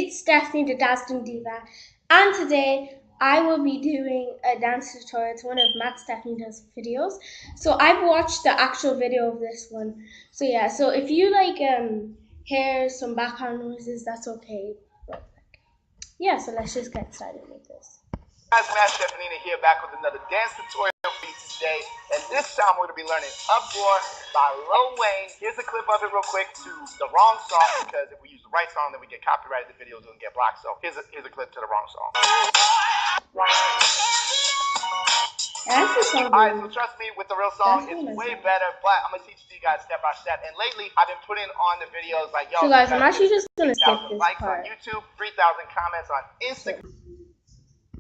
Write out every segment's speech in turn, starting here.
it's Stephanie, the Dazzling Diva, and today I will be doing a dance tutorial. It's one of Matstefanina's videos. So I've watched the actual video of this one. So yeah, so if you hear some background noises, that's okay. But yeah, so let's just get started with this. Guys, Matstefanina here, back with another dance tutorial for you today, and this time we're going to be learning Uproar by Lil Wayne. Here's a clip of it real quick to the wrong song, because if we use the right song, then we get copyrighted, the video's going to get blocked, so here's a clip to the wrong song. Alright, so trust me, with the real song, it's way better, but I'm going to teach it to you guys step by step, and lately, I've been putting on the videos like, yo, so guys, I'm actually just going to skip this likes part. on YouTube, 3,000 comments on Instagram.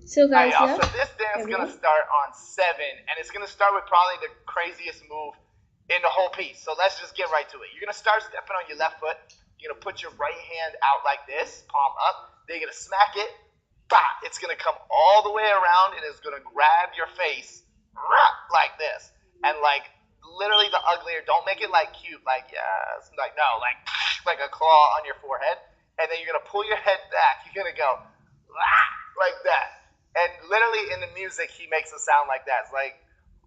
So guys, so this dance is going to start on 7, and it's going to start with probably the craziest move in the whole piece. So let's just get right to it. You're going to start stepping on your left foot. You're going to put your right hand out like this, palm up. Then you're going to smack it. Bah! It's going to come all the way around, and it's going to grab your face like this. And like literally the uglier, don't make it like cute, like yes, like no, like a claw on your forehead. And then you're going to pull your head back. You're going to go like that. And literally in the music, he makes a sound like that. It's like,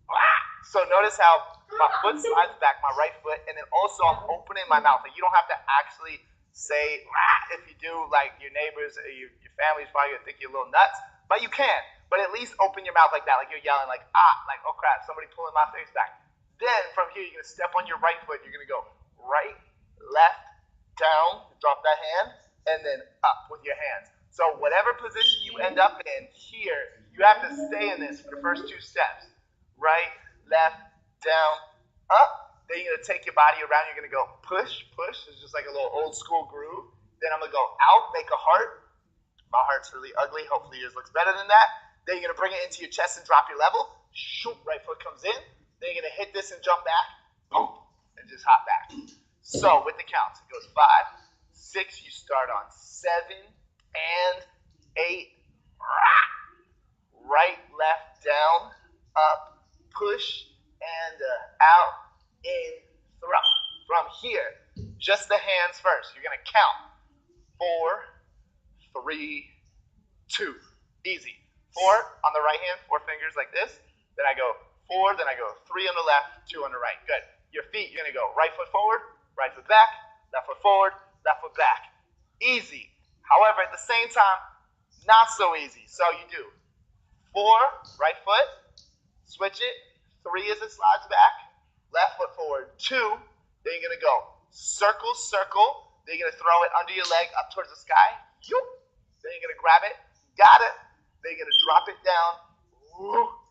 wah! So notice how my foot slides back, my right foot, and then also I'm opening my mouth. And you don't have to actually say, wah! If you do, like your neighbors, or your family's probably gonna think you're a little nuts, but you can. But at least open your mouth like that, like you're yelling, like like oh crap, somebody pulling my face back. Then from here, you're gonna step on your right foot. You're gonna go right, left, down, drop that hand, and then up with your hands. So whatever position you end up in here, you have to stay in this for the first 2 steps. Right, left, down, up. Then you're going to take your body around. You're going to go push, push. It's just like a little old school groove. Then I'm going to go out, make a heart. My heart's really ugly. Hopefully yours looks better than that. Then you're going to bring it into your chest and drop your level. Shoot, right foot comes in. Then you're going to hit this and jump back. Boom, and just hop back. So with the counts, it goes 5, 6. You start on 7. And 8, right, left, down, up, push, and out, in, throw. From here, just the hands first. You're going to count 4, 3, 2. Easy. 4 on the right hand, 4 fingers like this. Then I go 4, then I go 3 on the left, 2 on the right. Good. Your feet, you're going to go right foot forward, right foot back, left foot forward, left foot back. Easy. However, at the same time, not so easy. So you do 4, right foot, switch it, 3 as it slides back, left foot forward, 2, then you're going to go circle, circle, then you're going to throw it under your leg up towards the sky, then you're going to grab it, got it, then you're going to drop it down,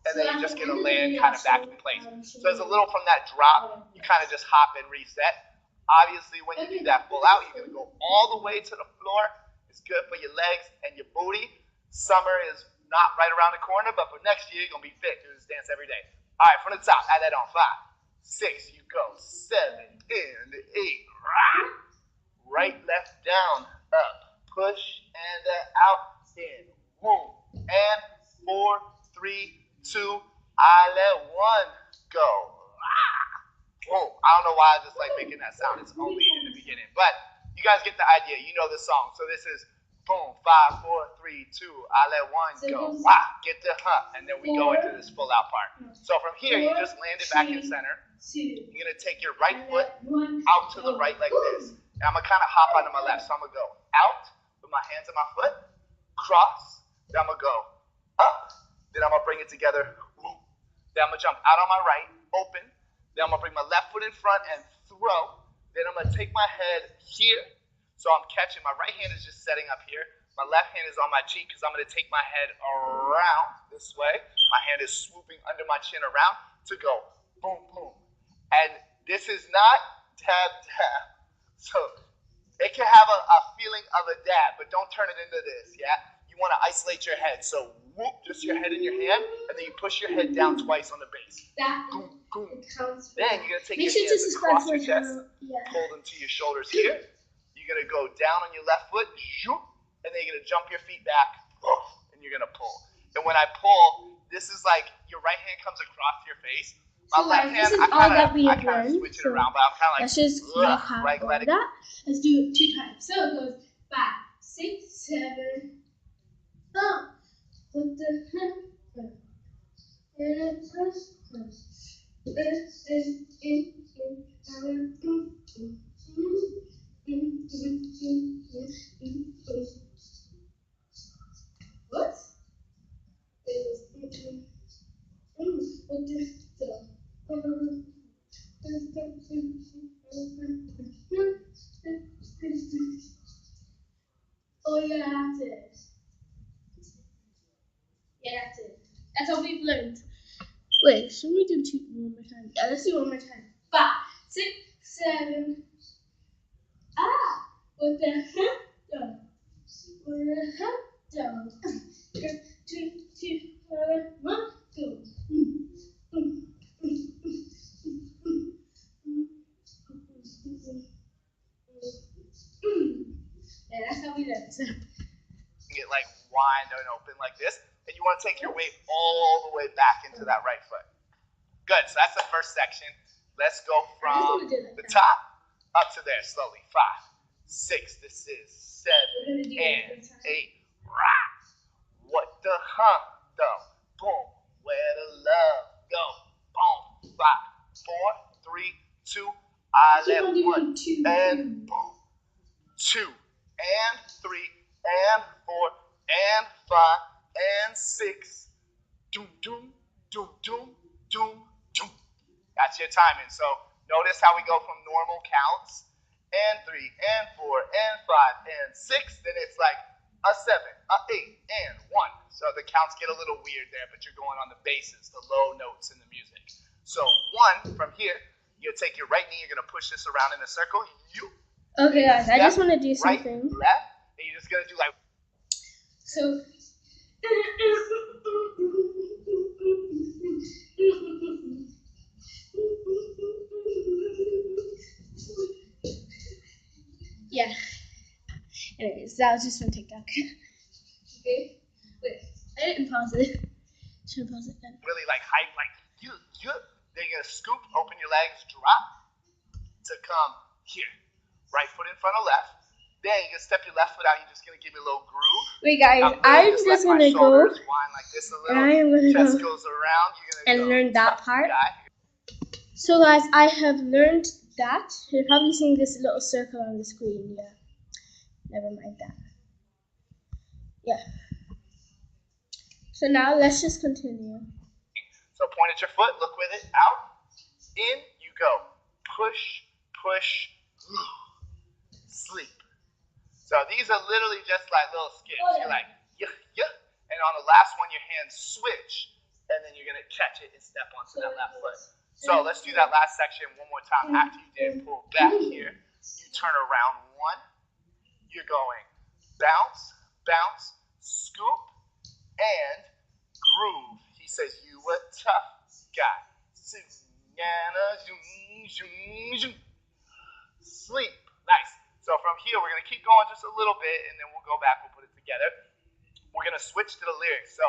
and then you're just going to land kind of back in place. So there's a little from that drop, you kind of just hop and reset. Obviously, when you do that full out, you're going to go all the way to the floor. It's good for your legs and your booty. Summer is not right around the corner, but for next year, you're going to be fit. Do this dance every day. All right, from the top, add that on. 5, 6, you go. 7, and 8. Right, left, down, up. Push, and out, in. Boom. And 4, 3, 2, I let 1 go. Boom. I don't know why I just like making that sound. It's only in the beginning. But you guys get the idea. You know the song. So this is boom, 5, 4, 3, 2. I let 1 go. Get the and then we go into this full out part. So from here, you just land it back in center. You're going to take your right foot out to the right like this. And I'm going to kind of hop onto my left. So I'm going to go out with my hands on my foot, cross. Then I'm going to go up. Then I'm going to bring it together. Then I'm going to jump out on my right, open. Then I'm going to bring my left foot in front and throw. Then I'm going to take my head here. So I'm catching. My right hand is just setting up here. My left hand is on my cheek because I'm going to take my head around this way. My hand is swooping under my chin around to go boom, boom. And this is not dab, dab. So it can have a feeling of a dab, but don't turn it into this, yeah? You want to isolate your head. So whoop, just your head in your hand, and then you push your head down twice on the base. Boom, boom. Then you're going to take your hands across your chest, pull them to your shoulders here. You're going to go down on your left foot, and then you're going to jump your feet back, and you're going to pull. And when I pull, this is like your right hand comes across your face. My left hand, I kind of switch it around, but I'm kind of like, let's just like that. Let's do it 2 times. So it goes 5, 6, 7. Oh, what the heck? What? Oh yeah, that's it. Yeah, that's it. That's how we've learned. Wait, should we do 2 one more time? Yeah, let's do one more time. 5, 6, 7. Ah, what the heck? Dog. What the heck? Dog. 2, 2, 1, go. Yeah, that's how we learn. So. Get like wide and open like this, and you want to take your weight all the way back into that right foot. Good. So that's the first section. Let's go from the top up to there slowly. 5, 6. This is 7 and 8. Rock. What the hump though? Boom. Where the love go? Boom. 5, 4, 3, 2. I let 1 and boom. 2 and 3 and 4 and 5 and 6. Doom, doom, doom, doom, doom, doom. That's your timing. So notice how we go from normal counts and 3 and 4 and 5 and 6. Then it's like a 7, a 8, and 1. So the counts get a little weird there, but you're going on the basses, the low notes in the music. So 1 from here, you'll take your right knee, you're going to push this around in a circle. Okay, guys, I just want to do right, something. Left, and you're just going to do like. So. Yeah. Anyways, that was just from TikTok. Okay. Wait, I didn't pause it. Should I pause it then? Really like hype, like you. Then you're gonna scoop, open your legs, drop to come here. Right foot in front of left. Then you're gonna step your left foot out. You're just gonna give me a little groove. Wait, guys, I'm just gonna go. Like this a little. And I am gonna chest go goes around. You're gonna and go learn that part. Guy. So, guys, I have learned that. You're probably seeing this little circle on the screen. Yeah. Never mind that. Yeah. So now let's just continue. So point at your foot, look with it, out, in, you go. Push, push, sleep. So these are literally just like little skips. Oh, yeah. You're like, yeah. And on the last one, your hands switch, and then you're going to catch it and step onto that left foot. So let's do that last section one more time. After you did pull back here, you turn around 1. You're going bounce, bounce, scoop, and groove. He says, you a tough guy. Sleep. Nice. So from here, we're going to keep going just a little bit, and then we'll go back. We'll put it together. We're going to switch to the lyrics. So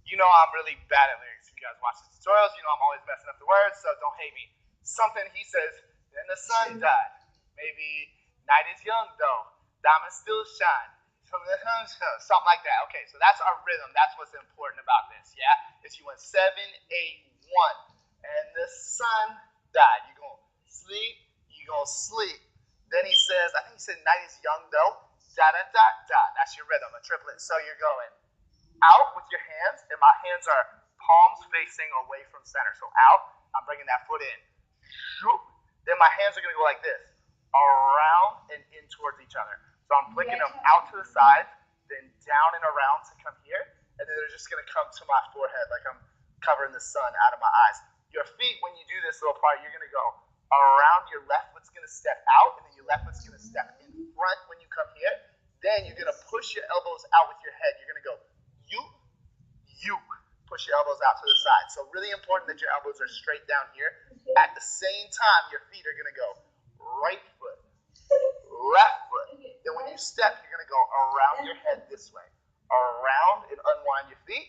you know I'm really bad at lyrics. If you guys watch the tutorials, you know I'm always messing up the words, so don't hate me. Something he says, then the sun died. Maybe night is young, though. Diamonds still shine. Something like that. Okay, so that's our rhythm. That's what's important about this, yeah? Is you went 7, 8, 1. And the sun died. You're going to sleep. You're going to sleep. Then he says, I think he said night is young, though. Da, da, da, da. That's your rhythm, a triplet. So you're going out with your hands, and my hands are palms facing away from center. So out, I'm bringing that foot in. Then my hands are going to go like this, around and in towards each other. So I'm flicking them out to the sides, then down and around to come here, and then they're just going to come to my forehead like I'm covering the sun out of my eyes. Your feet, when you do this little part, you're going to go around. Your left foot's going to step out, and then your left foot's going to step in front when you come here. Then you're going to push your elbows out with your head. You're going to go you. Push your elbows out to the side. So really important that your elbows are straight down here. At the same time, your feet are going to go right foot, left foot. Then when you step, you're going to go around your head this way. Around and unwind your feet.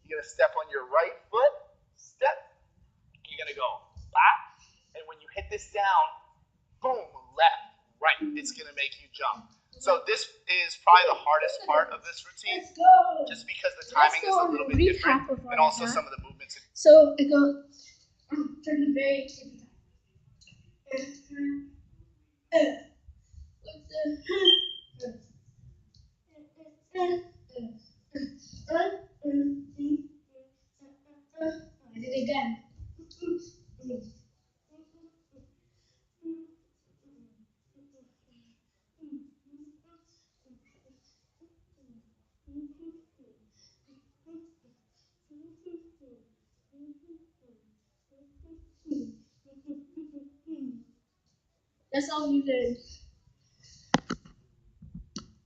You're going to step on your right foot, step. You're going to go back. And when you hit this down, boom, left, right. It's going to make you jump. So this is probably the hardest part of this routine, just because the timing is a little bit different, and also some of the movements. So it goes from the very I did it again. That's all you did.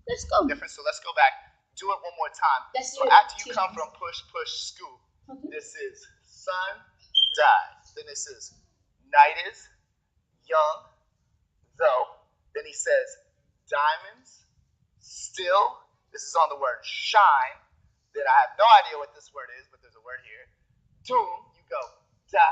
Let's go. Different. So let's go back. Do it one more time. So after you come from push, push, scoop, this is sun, dive. Then this is night is, young, though. Then he says diamonds, still. This is on the word shine. Then I have no idea what this word is, but there's a word here. Doom, you go da,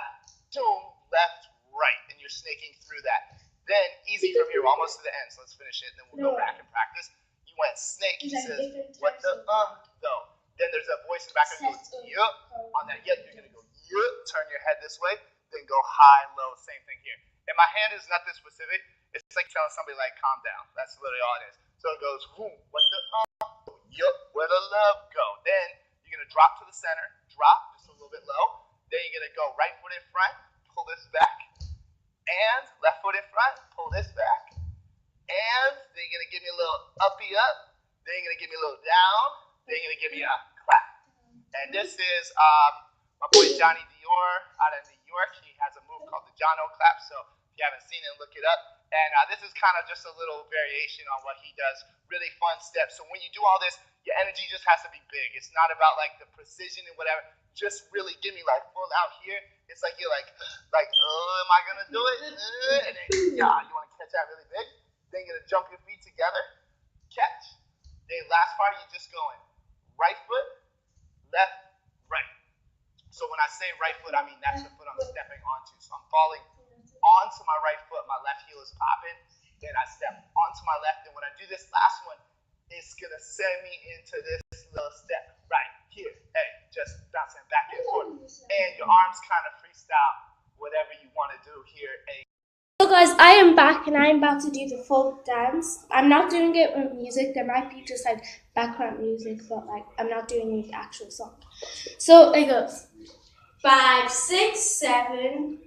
doom, left, right, and you're snaking through that. Then easy from here, almost to the end. So let's finish it, and then we'll go back and practice. You went snake. He says what the though. Then there's a voice in the background that goes yup. On that yup, you're gonna go yup. Turn your head this way. Then go high, low. Same thing here. And my hand is nothing specific. It's like telling somebody like calm down. That's literally all it is. So it goes whoom, what the yup, where the love go. Then you're gonna drop to the center, drop just a little bit low. Then you're gonna go right foot in front, pull this back, and left foot in front, pull this back, and then you're gonna give me a little uppy up. Then you're gonna give me a little down. Then you're gonna give me a clap. And this is my boy Johnny Dior out of New York. He has a move called the Jono clap. So if you haven't seen it, look it up. And this is kind of just a little variation on what he does. Really fun steps. So when you do all this, your energy just has to be big. It's not about like the precision and whatever. Just really give me like full out here. It's like you're like, oh, am I gonna do it? And then yeah, you want to catch that really big. Then you're gonna jump your feet together, catch. Then last part, you're just going right foot, left, right. So when I say right foot, I mean that's the foot I'm stepping onto. So I'm falling onto my right foot, my left heel is popping, then I step onto my left, and when I do this last one, it's gonna send me into this little step right here. Hey, just bouncing back and forth. And your arms kind of freestyle whatever you want to do here. Hey. So guys, I am back and I'm about to do the full dance. I'm not doing it with music. There might be just like background music, but like I'm not doing the actual song. So it goes 5, 6, 7.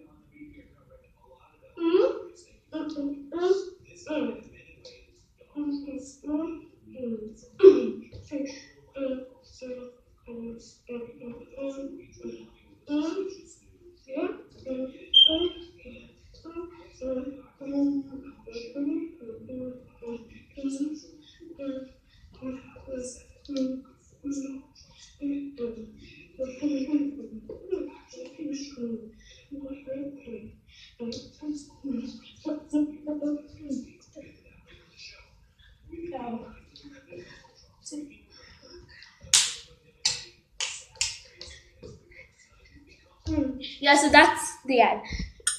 Yeah, so that's the end.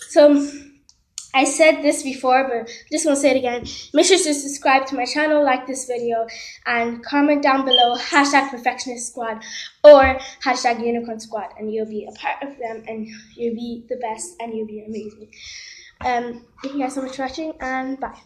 So I said this before, but I just want to say it again. Make sure to subscribe to my channel, like this video, and comment down below #Perfectionist Squad or #Unicorn Squad, and you'll be a part of them, and you'll be the best, and you'll be amazing. Thank you guys so much for watching, and bye.